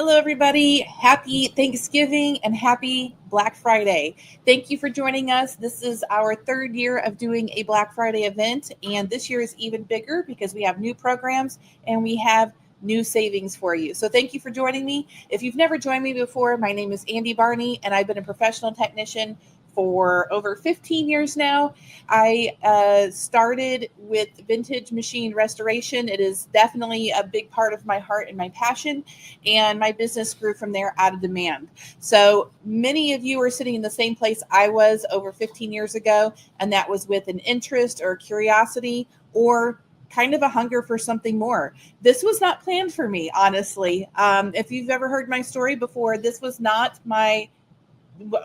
Hello, everybody. Happy Thanksgiving and happy Black Friday. Thank you for joining us. This is our third year of doing a Black Friday event, and this year is even bigger because we have new programs and we have new savings for you. So thank you for joining me. If you've never joined me before, my name is Andy Barney, and I've been a professional technician for over 15 years now. I started with vintage machine restoration. It is definitely a big part of my heart and my passion, and my business grew from there out of demand. So many of you are sitting in the same place I was over 15 years ago, and that was with an interest or curiosity or kind of a hunger for something more. This was not planned for me, honestly. If you've ever heard my story before, this was not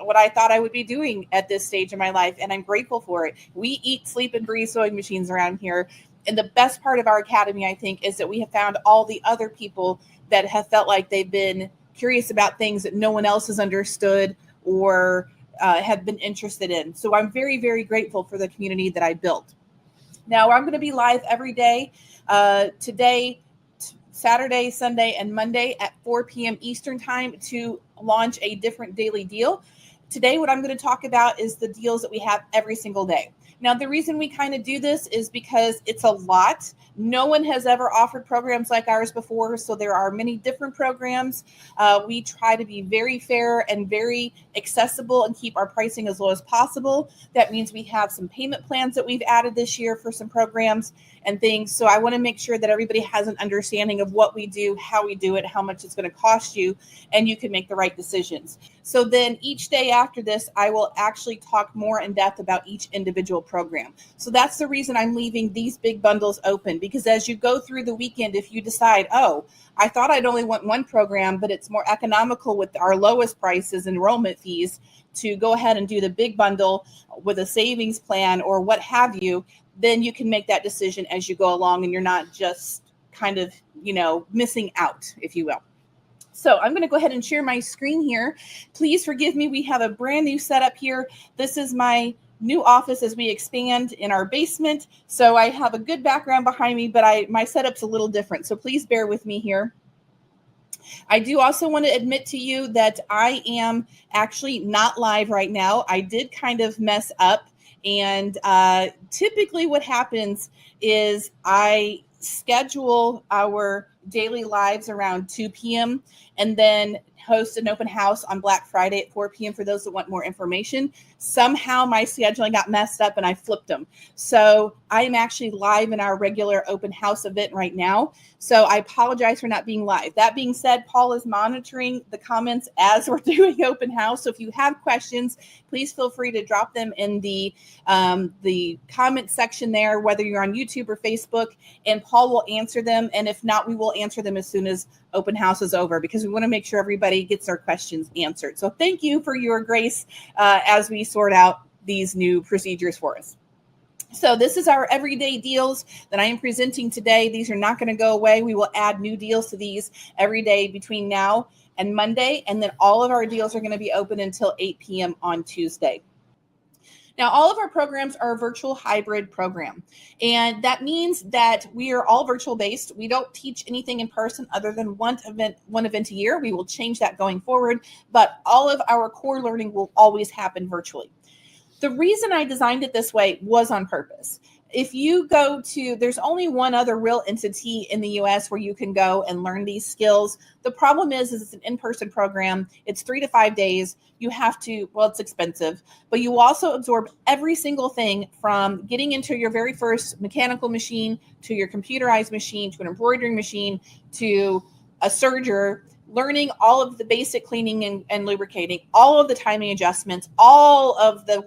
what I thought I would be doing at this stage of my life, and I'm grateful for it. We eat, sleep, and breathe sewing machines around here. And the best part of our academy, I think, is that we have found all the other people that have felt like they've been curious about things that no one else has understood or have been interested in. So I'm very, very grateful for the community that I built. Now, I'm going to be live every day. Today, Saturday, Sunday, and Monday at 4 p.m. Eastern Time to launch a different daily deal. Today, what I'm going to talk about is the deals that we have every single day. Now, the reason we kind of do this is because it's a lot. No one has ever offered programs like ours before, so there are many different programs. We try to be very fair and very accessible and keep our pricing as low as possible. That means we have some payment plans that we've added this year for some programs and things. So I want to make sure that everybody has an understanding of what we do, how we do it, how much it's going to cost you, and you can make the right decisions. So then each day after this, I will actually talk more in depth about each individual program. So that's the reason I'm leaving these big bundles open, because as you go through the weekend, if you decide, oh, I thought I'd only want one program, but it's more economical with our lowest prices, enrollment fees, to go ahead and do the big bundle with a savings plan or what have you, then you can make that decision as you go along and you're not just kind of, missing out, if you will. So I'm going to go ahead and share my screen here. Please forgive me. We have a brand new setup here. This is my new office as we expand in our basement. So I have a good background behind me, but my setup's a little different. So please bear with me here. I do also want to admit to you that I am actually not live right now. I did kind of mess up. And typically what happens is I schedule our daily lives around 2 p.m. and then host an open house on Black Friday at 4 p.m. for those that want more information. Somehow my scheduling got messed up and I flipped them. So I am actually live in our regular open house event right now. So I apologize for not being live. That being said, Paul is monitoring the comments as we're doing open house. So if you have questions, please feel free to drop them in the comment section there, whether you're on YouTube or Facebook, and Paul will answer them. And if not, we will answer them as soon as open house is over, because we want to make sure everybody gets their questions answered. So thank you for your grace as we sort out these new procedures for us. So this is our everyday deals that I am presenting today. These are not going to go away. We will add new deals to these every day between now and Monday. And then all of our deals are going to be open until 8 p.m. on Tuesday. Now, all of our programs are a virtual hybrid program, and that means that we are all virtual based. We don't teach anything in person other than one event a year. We will change that going forward, but all of our core learning will always happen virtually. The reason I designed it this way was on purpose. If you go to, there's only one other real entity in the US where you can go and learn these skills. The problem is it's an in-person program. It's 3 to 5 days. You have to, well, it's expensive, but you also absorb every single thing from getting into your very first mechanical machine to your computerized machine to an embroidery machine to a serger, learning all of the basic cleaning and lubricating, all of the timing adjustments, all of the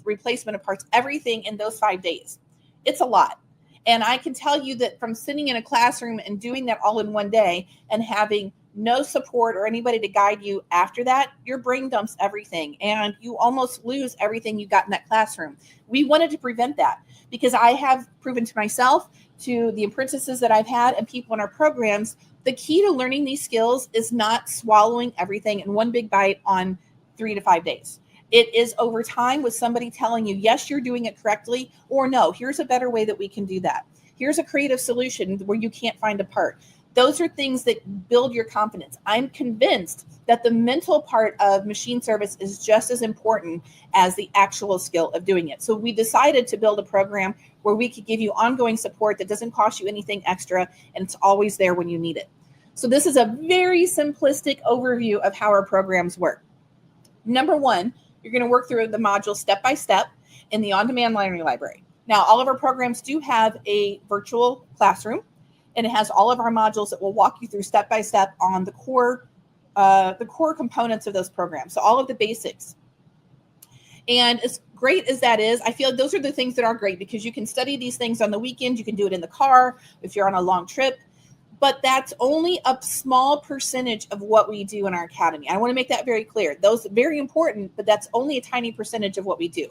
replacement of parts, everything in those 5 days. It's a lot. And I can tell you that from sitting in a classroom and doing that all in one day and having no support or anybody to guide you after that, your brain dumps everything and you almost lose everything you got in that classroom. We wanted to prevent that because I have proven to myself, to the apprentices that I've had and people in our programs, the key to learning these skills is not swallowing everything in one big bite on 3 to 5 days. It is over time with somebody telling you, yes, you're doing it correctly, or no, here's a better way that we can do that. Here's a creative solution where you can't find a part. Those are things that build your confidence. I'm convinced that the mental part of machine service is just as important as the actual skill of doing it. So we decided to build a program where we could give you ongoing support that doesn't cost you anything extra, and it's always there when you need it. So this is a very simplistic overview of how our programs work. Number one, you're going to work through the module step by step in the on-demand learning library. Now, all of our programs do have a virtual classroom, and it has all of our modules that will walk you through step by step on the core components of those programs. So all of the basics. And as great as that is, I feel those are the things that are great because you can study these things on the weekend. You can do it in the car if you're on a long trip. But that's only a small percentage of what we do in our academy. I want to make that very clear. Those are very important, but that's only a tiny percentage of what we do.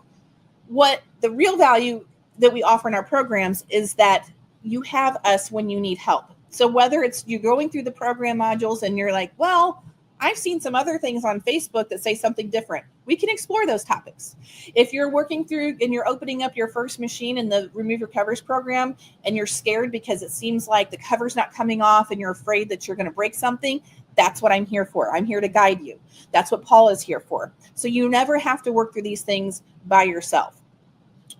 What the real value that we offer in our programs is that you have us when you need help. So whether it's you're going through the program modules and you're like, well, I've seen some other things on Facebook that say something different, we can explore those topics. If you're working through and you're opening up your first machine in the Remove Your Covers program and you're scared because it seems like the cover's not coming off and you're afraid that you're going to break something, that's what I'm here for. I'm here to guide you. That's what Paul is here for. So you never have to work through these things by yourself.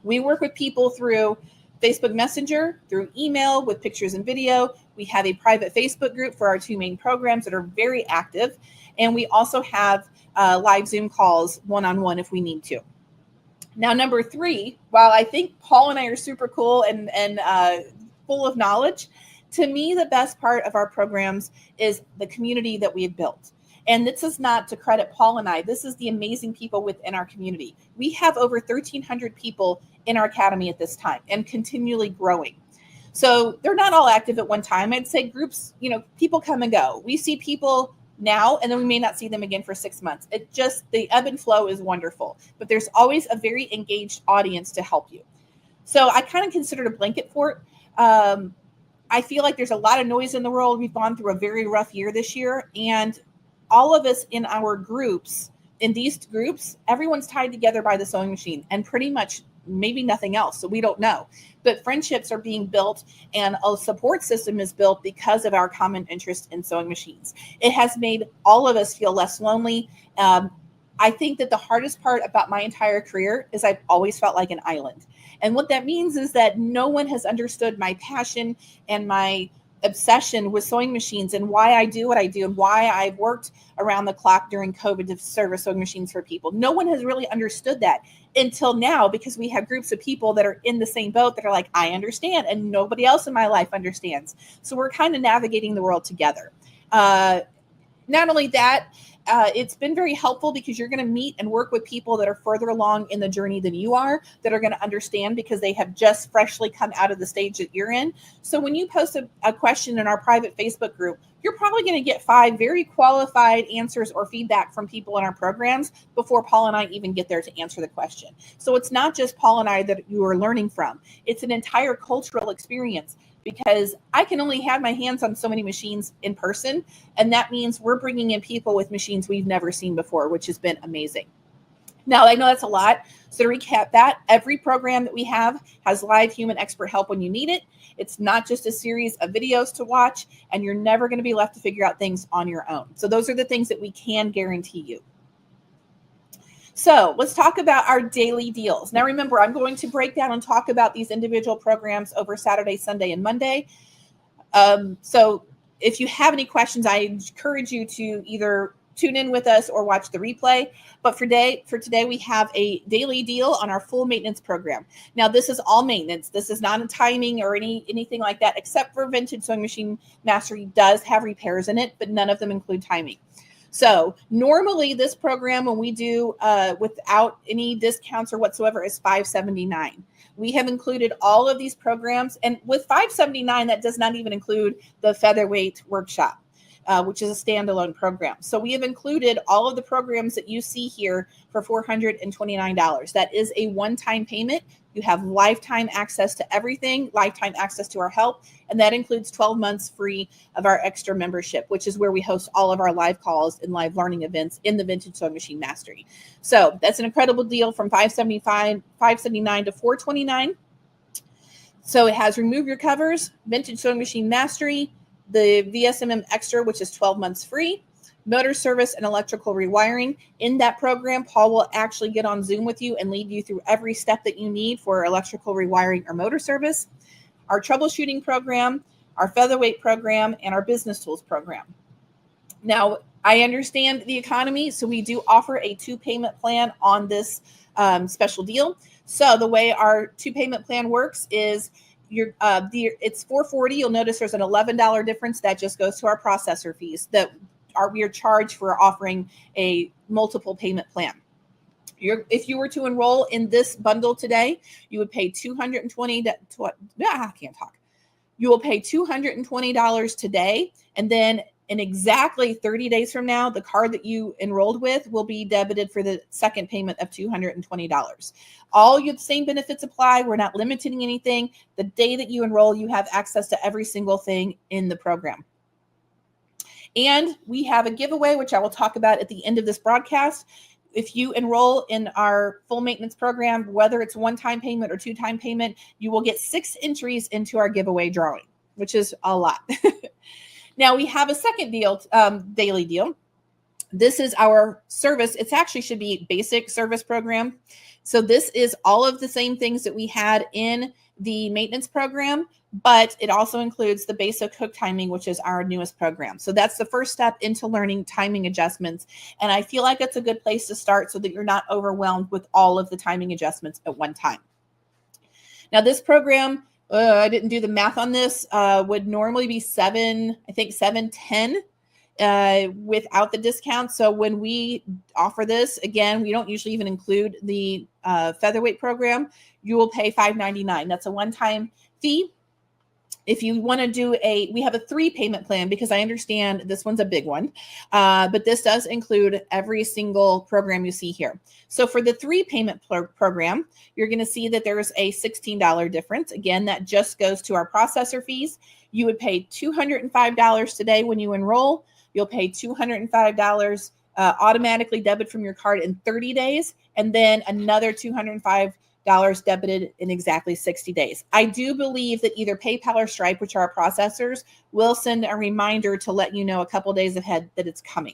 We work with people through Facebook Messenger, through email with pictures and video. We have a private Facebook group for our two main programs that are very active. And we also have live Zoom calls one-on-one if we need to. Now, number three, while I think Paul and I are super cool and full of knowledge, to me, the best part of our programs is the community that we have built. And this is not to credit Paul and I. This is the amazing people within our community. We have over 1,300 people in our academy at this time and continually growing. So they're not all active at one time. I'd say groups, people come and go. We see people now, and then we may not see them again for 6 months. It just, the ebb and flow is wonderful, but there's always a very engaged audience to help you. So I kind of consider it a blanket fort. I feel like there's a lot of noise in the world. We've gone through a very rough year this year, and all of us in our groups, in these groups, everyone's tied together by the sewing machine and pretty much maybe nothing else. So we don't know, but friendships are being built and a support system is built because of our common interest in sewing machines. It has made all of us feel less lonely. I think that the hardest part about my entire career is I've always felt like an island. And what that means is that no one has understood my passion and my obsession with sewing machines and why I do what I do and why I've worked around the clock during COVID to service sewing machines for people. No one has really understood that until now, because we have groups of people that are in the same boat that are like, I understand, and nobody else in my life understands. So we're kind of navigating the world together. Not only that, it's been very helpful because you're going to meet and work with people that are further along in the journey than you are, that are going to understand because they have just freshly come out of the stage that you're in. So when you post a question in our private Facebook group, you're probably going to get 5 very qualified answers or feedback from people in our programs before Paul and I even get there to answer the question. So it's not just Paul and I that you are learning from. It's an entire cultural experience, because I can only have my hands on so many machines in person. And that means we're bringing in people with machines we've never seen before, which has been amazing. Now, I know that's a lot. So to recap that, every program that we have has live human expert help when you need it. It's not just a series of videos to watch, and you're never going to be left to figure out things on your own. So those are the things that we can guarantee you. So let's talk about our daily deals. Now, remember, I'm going to break down and talk about these individual programs over Saturday, Sunday, and Monday. So if you have any questions, I encourage you to either tune in with us or watch the replay. But for today, we have a daily deal on our full maintenance program. Now, this is all maintenance. This is not a timing or anything like that, except for Vintage Sewing Machine Mastery does have repairs in it, but none of them include timing. So normally this program, when we do without any discounts or whatsoever, is $579. We have included all of these programs, and with $579, that does not even include the Featherweight Workshop, which is a standalone program. So we have included all of the programs that you see here for $429. That is a one-time payment. You have lifetime access to everything, lifetime access to our help, and that includes 12 months free of our extra membership, which is where we host all of our live calls and live learning events in the Vintage Sewing Machine Mastery. So that's an incredible deal from $579 to $429. So it has Remove Your Covers, Vintage Sewing Machine Mastery, the VSMM Extra, which is 12 months free, motor service and electrical rewiring. In that program, Paul will actually get on Zoom with you and lead you through every step that you need for electrical rewiring or motor service, our troubleshooting program, our featherweight program, and our business tools program. Now, I understand the economy, so we do offer a 2-payment plan on this special deal. So the way our 2-payment plan works is it's $440. You'll notice there's an $11 difference that just goes to our processor fees that we are charged for offering a multiple payment plan. If you were to enroll in this bundle today, you would pay $220. I can't talk. You will pay $220 today, and then in exactly 30 days from now, the card that you enrolled with will be debited for the second payment of $220. All the same benefits apply. We're not limiting anything. The day that you enroll, you have access to every single thing in the program. And we have a giveaway, which I will talk about at the end of this broadcast. If you enroll in our full maintenance program, whether it's one-time payment or 2-time payment, you will get 6 entries into our giveaway drawing, which is a lot. Now we have a second deal, daily deal. This is our service. It actually should be basic service program. So this is all of the same things that we had in the maintenance program, but it also includes the basic hook timing, which is our newest program. So that's the first step into learning timing adjustments. And I feel like it's a good place to start so that you're not overwhelmed with all of the timing adjustments at one time. Now this program, I didn't do the math on this, would normally be $710 without the discount. So when we offer this, again, we don't usually even include the featherweight program. You will pay $599. That's a one-time fee. If you want to do we have a 3-payment plan because I understand this one's a big one, but this does include every single program you see here. So for the 3-payment program, you're going to see that there's a $16 difference. Again, that just goes to our processor fees. You would pay $205 today when you enroll. You'll pay $205 automatically debit from your card in 30 days, and then another $205 debited in exactly 60 days. I do believe that either PayPal or Stripe, which are our processors, will send a reminder to let you know a couple days ahead that it's coming.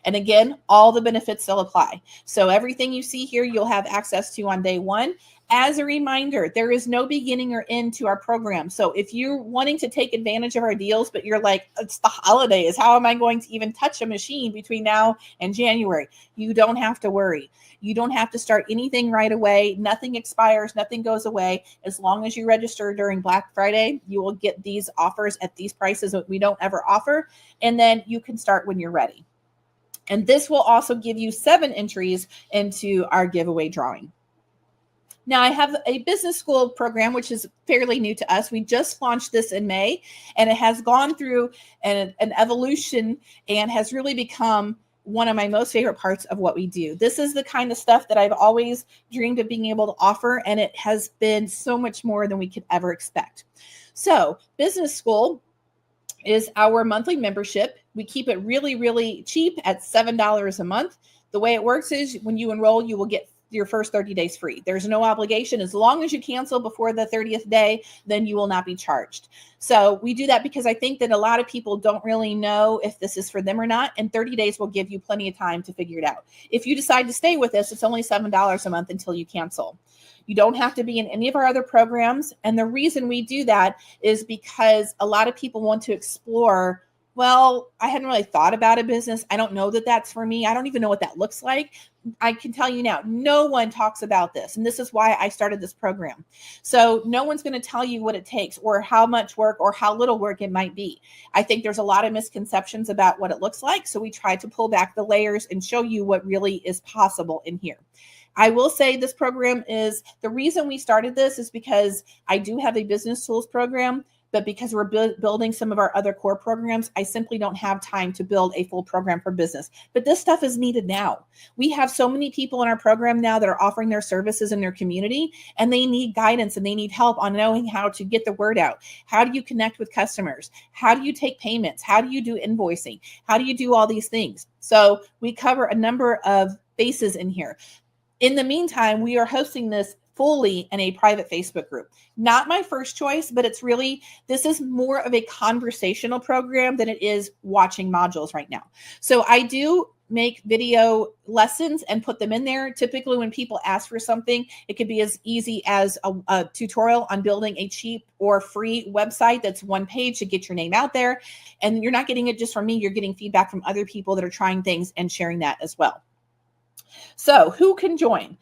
And again, all the benefits still apply. So everything you see here, you'll have access to on day one. As a reminder, there is no beginning or end to our program. So if you're wanting to take advantage of our deals, but you're like, it's the holidays, how am I going to even touch a machine between now and January? You don't have to worry. You don't have to start anything right away. Nothing expires, nothing goes away. As long as you register during Black Friday, you will get these offers at these prices that we don't ever offer. And then you can start when you're ready. And this will also give you 7 entries into our giveaway drawing. Now, I have a business school program, which is fairly new to us. We just launched this in May, and it has gone through an evolution and has really become one of my most favorite parts of what we do. This is the kind of stuff that I've always dreamed of being able to offer, and it has been so much more than we could ever expect. So, business school is our monthly membership. We keep it really, really cheap at $7 a month. The way it works is when you enroll, you will get your first 30 days free. There's no obligation. As long as you cancel before the 30th day, then you will not be charged. So we do that because I think that a lot of people don't really know if this is for them or not. And 30 days will give you plenty of time to figure it out. If you decide to stay with us, it's only $7 a month until you cancel. You don't have to be in any of our other programs. And the reason we do that is because a lot of people want to explore, well, I hadn't really thought about a business. I don't know that that's for me. I don't even know what that looks like. I can tell you now, no one talks about this. And this is why I started this program. So no one's going to tell you what it takes or how much work or how little work it might be. I think there's a lot of misconceptions about what it looks like. So we try to pull back the layers and show you what really is possible in here. I will say this program is, the reason we started this is because I do have a business tools program, but because we're building some of our other core programs, I simply don't have time to build a full program for business. But this stuff is needed now. We have so many people in our program now that are offering their services in their community, and they need guidance and they need help on knowing how to get the word out. How do you connect with customers? How do you take payments? How do you do invoicing? How do you do all these things? So we cover a number of bases in here. In the meantime, we are hosting this fully in a private Facebook group. Not my first choice, but this is more of a conversational program than it is watching modules right now. So I do make video lessons and put them in there. Typically when people ask for something, it could be as easy as a tutorial on building a cheap or free website that's one page to get your name out there. And you're not getting it just from me, you're getting feedback from other people that are trying things and sharing that as well. So who can join?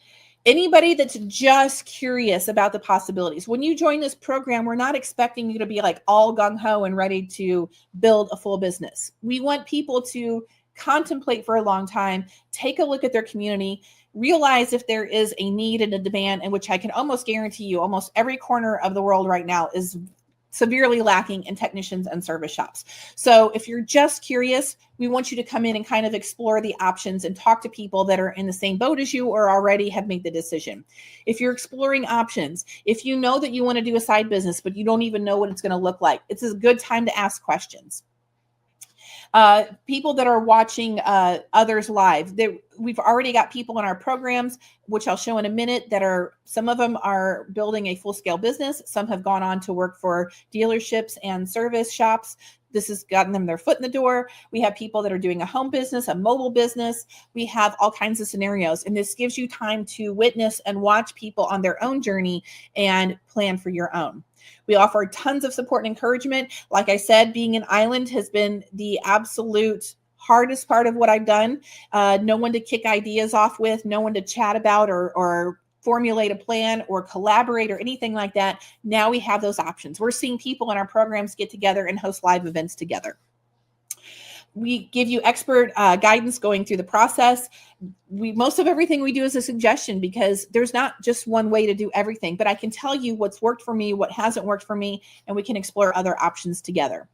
Anybody that's just curious about the possibilities. When you join this program, we're not expecting you to be like all gung-ho and ready to build a full business. We want people to contemplate for a long time, take a look at their community, realize if there is a need and a demand, in which I can almost guarantee you almost every corner of the world right now is severely lacking in technicians and service shops. So if you're just curious, we want you to come in and kind of explore the options and talk to people that are in the same boat as you or already have made the decision. If you're exploring options, if you know that you want to do a side business, but you don't even know what it's going to look like, it's a good time to ask questions. People that are watching others live, we've already got people in our programs, which I'll show in a minute, some of them are building a full-scale business. Some have gone on to work for dealerships and service shops. This has gotten them their foot in the door. We have people that are doing a home business, a mobile business. We have all kinds of scenarios, and this gives you time to witness and watch people on their own journey and plan for your own. We offer tons of support and encouragement. Like I said, being an island has been the absolute hardest part of what I've done. No one to kick ideas off with, no one to chat about or formulate a plan or collaborate or anything like that. Now we have those options. We're seeing people in our programs get together and host live events together. We give you expert guidance going through the process. Most of everything we do is a suggestion because there's not just one way to do everything, but I can tell you what's worked for me, what hasn't worked for me, and we can explore other options together.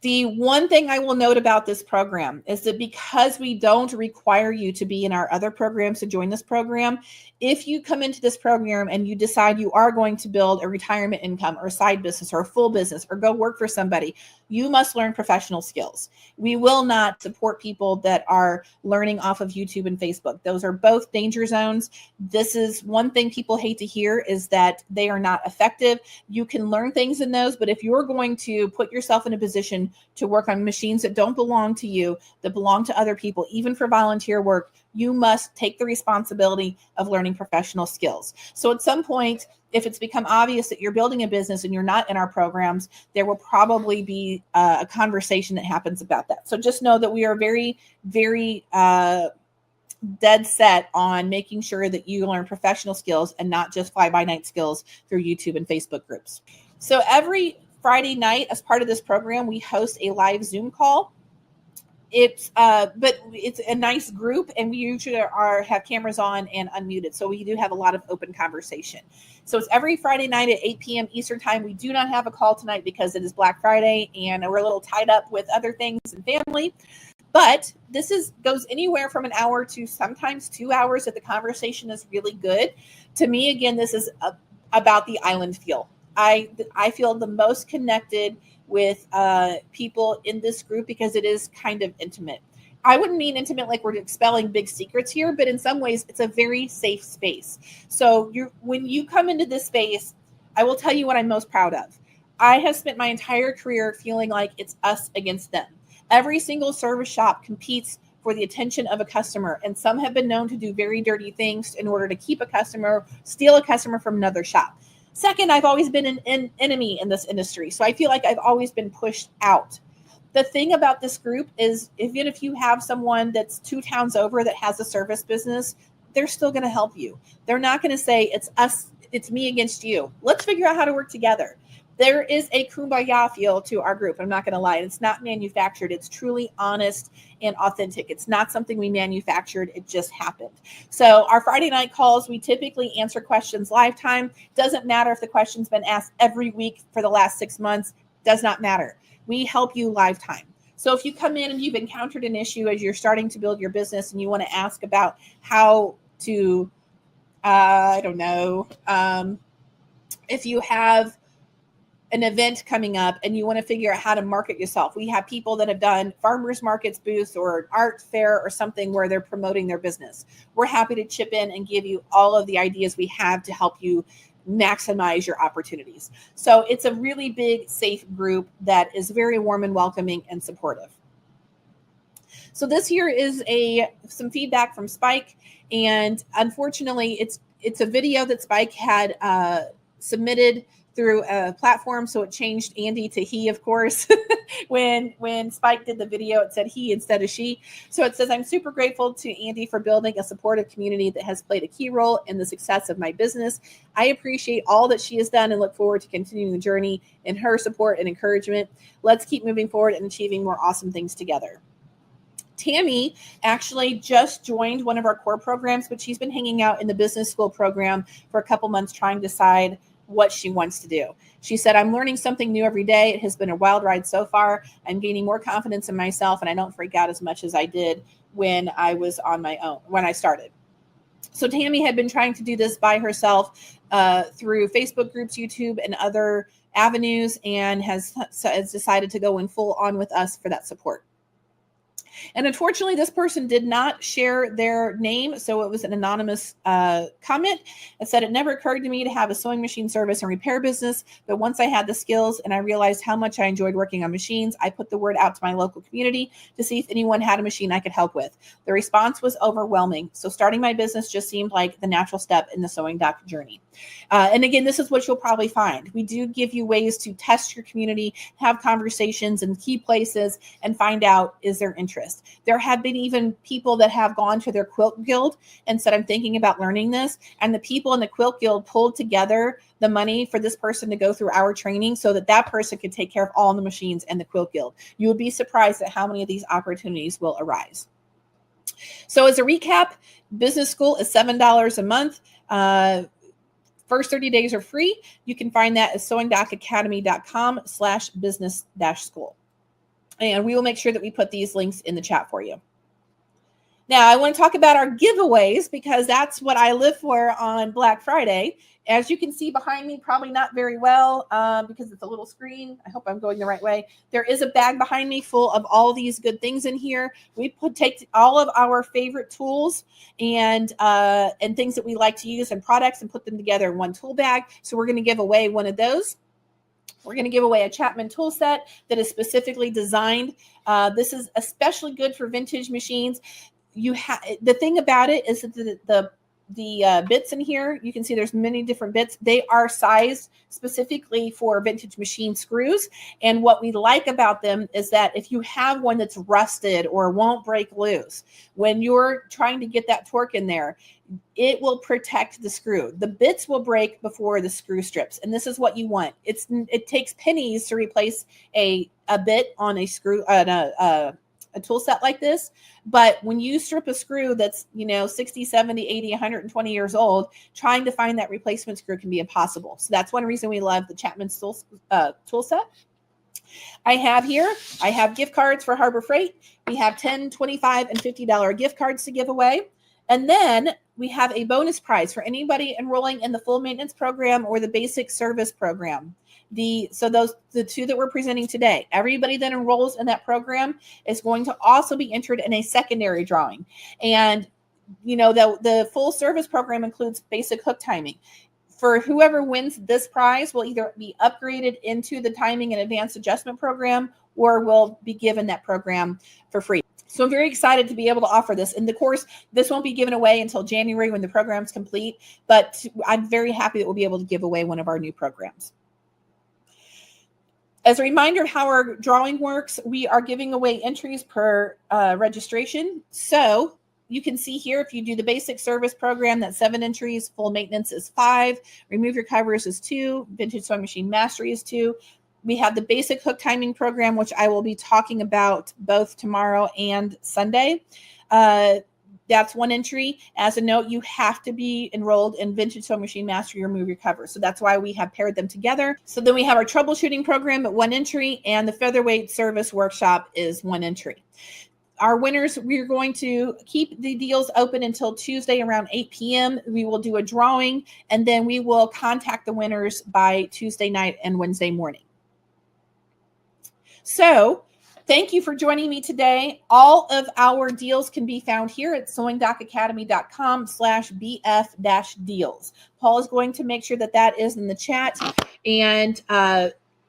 The one thing I will note about this program is that because we don't require you to be in our other programs to join this program, if you come into this program and you decide you are going to build a retirement income or a side business or a full business or go work for somebody, you must learn professional skills. We will not support people that are learning off of YouTube and Facebook. Those are both danger zones. This is one thing people hate to hear is that they are not effective. You can learn things in those, but if you're going to put yourself in a position to work on machines that don't belong to you, that belong to other people, even for volunteer work, you must take the responsibility of learning professional skills. So at some point, if it's become obvious that you're building a business and you're not in our programs, there will probably be a conversation that happens about that. So just know that we are very, very dead set on making sure that you learn professional skills and not just fly-by-night skills through YouTube and Facebook groups. So every Friday night, as part of this program, we host a live Zoom call. But it's a nice group, and we usually have cameras on and unmuted. So we do have a lot of open conversation. So it's every Friday night at 8 p.m. Eastern time. We do not have a call tonight because it is Black Friday and we're a little tied up with other things and family. But this goes anywhere from an hour to sometimes 2 hours if the conversation is really good. To me, again, this is about the island feel. I feel the most connected with people in this group because it is kind of intimate. I wouldn't mean intimate like we're expelling big secrets here, but in some ways it's a very safe space. So when you come into this space, I will tell you what I'm most proud of. I have spent my entire career feeling like it's us against them. Every single service shop competes for the attention of a customer, and some have been known to do very dirty things in order to keep a customer, steal a customer from another shop. Second, I've always been an enemy in this industry, so I feel like I've always been pushed out. The thing about this group is even if you have someone that's 2 towns over that has a service business, they're still going to help you. They're not going to say it's us, it's me against you. Let's figure out how to work together. There is a kumbaya feel to our group. I'm not going to lie. It's not manufactured. It's truly honest and authentic. It's not something we manufactured. It just happened. So our Friday night calls, we typically answer questions live time. Doesn't matter if the question's been asked every week for the last 6 months. Does not matter. We help you live time. So if you come in and you've encountered an issue as you're starting to build your business and you want to ask about how to, if you have an event coming up and you want to figure out how to market yourself. We have people that have done farmers markets booths or an art fair or something where they're promoting their business. We're happy to chip in and give you all of the ideas we have to help you maximize your opportunities. So it's a really big, safe group that is very warm and welcoming and supportive. So this here is some feedback from Spike, and unfortunately, it's a video that Spike had submitted through a platform, so it changed Andy to he, of course. when Spike did the video, it said he instead of she. So it says, I'm super grateful to Andy for building a supportive community that has played a key role in the success of my business. I appreciate all that she has done and look forward to continuing the journey in her support and encouragement. Let's keep moving forward and achieving more awesome things together. Tammy actually just joined one of our core programs, but she's been hanging out in the business school program for a couple months trying to decide what she wants to do. She said, I'm learning something new every day. It has been a wild ride so far. I'm gaining more confidence in myself, and I don't freak out as much as I did when I was on my own, when I started. So Tammy had been trying to do this by herself through Facebook groups, YouTube, and other avenues, and has decided to go in full on with us for that support. And unfortunately, this person did not share their name, so it was an anonymous comment. It said, it never occurred to me to have a sewing machine service and repair business, but once I had the skills and I realized how much I enjoyed working on machines, I put the word out to my local community to see if anyone had a machine I could help with. The response was overwhelming, so starting my business just seemed like the natural step in the sewing doc journey. And again, this is what you'll probably find. We do give you ways to test your community, have conversations in key places, and find out, is there interest? There have been even people that have gone to their quilt guild and said, I'm thinking about learning this. And the people in the quilt guild pulled together the money for this person to go through our training so that that person could take care of all the machines and the quilt guild. You would be surprised at how many of these opportunities will arise. So as a recap, business school is $7 a month. First 30 days are free. You can find that at sewingdocacademy.com/business-school. And we will make sure that we put these links in the chat for you. Now, I want to talk about our giveaways because that's what I live for on Black Friday. As you can see behind me, probably not very well because it's a little screen. I hope I'm going the right way. There is a bag behind me full of all these good things in here. We take all of our favorite tools and things that we like to use and products and put them together in one tool bag. So we're going to give away one of those. We're going to give away a Chapman tool set that is specifically designed. This is especially good for vintage machines. The thing about it is that the bits in here, you can see there's many different bits. They are sized specifically for vintage machine screws. And what we like about them is that if you have one that's rusted or won't break loose, when you're trying to get that torque in there, it will protect the screw. The bits will break before the screw strips. And this is what you want. It takes pennies to replace a bit on a screw, a tool set like this. But when you strip a screw that's, 60, 70, 80, 120 years old, trying to find that replacement screw can be impossible. So that's one reason we love the Chapman tool set. I have gift cards for Harbor Freight. We have $10, $25, and $50 gift cards to give away. And then we have a bonus prize for anybody enrolling in the full maintenance program or the basic service program. The two that we're presenting today, everybody that enrolls in that program is going to also be entered in a secondary drawing. And, the full service program includes basic hook timing. For whoever wins this prize will either be upgraded into the timing and advanced adjustment program or will be given that program for free. So I'm very excited to be able to offer this. And of course, this won't be given away until January when the program's complete, but I'm very happy that we'll be able to give away one of our new programs. As a reminder of how our drawing works, we are giving away entries per registration. So you can see here, if you do the basic service program, that's 7 entries, full maintenance is 5, remove your covers is 2, vintage sewing machine mastery is 2. We have the basic hook timing program, which I will be talking about both tomorrow and Sunday. That's 1 entry. As a note, you have to be enrolled in Vintage Sewing Machine Mastery or Remove Your Covers. So that's why we have paired them together. So then we have our troubleshooting program at 1 entry, and the featherweight service workshop is 1 entry. Our winners, we're going to keep the deals open until Tuesday around 8 p.m. We will do a drawing, and then we will contact the winners by Tuesday night and Wednesday morning. So thank you for joining me today. All of our deals can be found here at sewingdockacademy.com/BF-deals. Paul is going to make sure that that is in the chat, and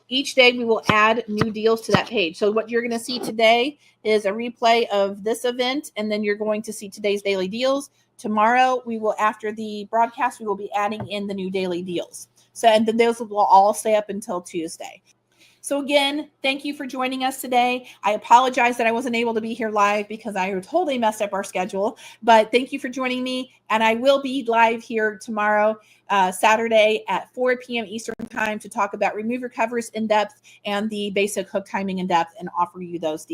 each day we will add new deals to that page. So what you're going to see today is a replay of this event, and then you're going to see today's daily deals. Tomorrow, we will, after the broadcast, we will be adding in the new daily deals. So, and then those will all stay up until Tuesday. So again, thank you for joining us today. I apologize that I wasn't able to be here live because I totally messed up our schedule, but thank you for joining me. And I will be live here tomorrow, Saturday at 4 p.m. Eastern time to talk about remove your covers in depth and the basic hook timing in depth and offer you those deals.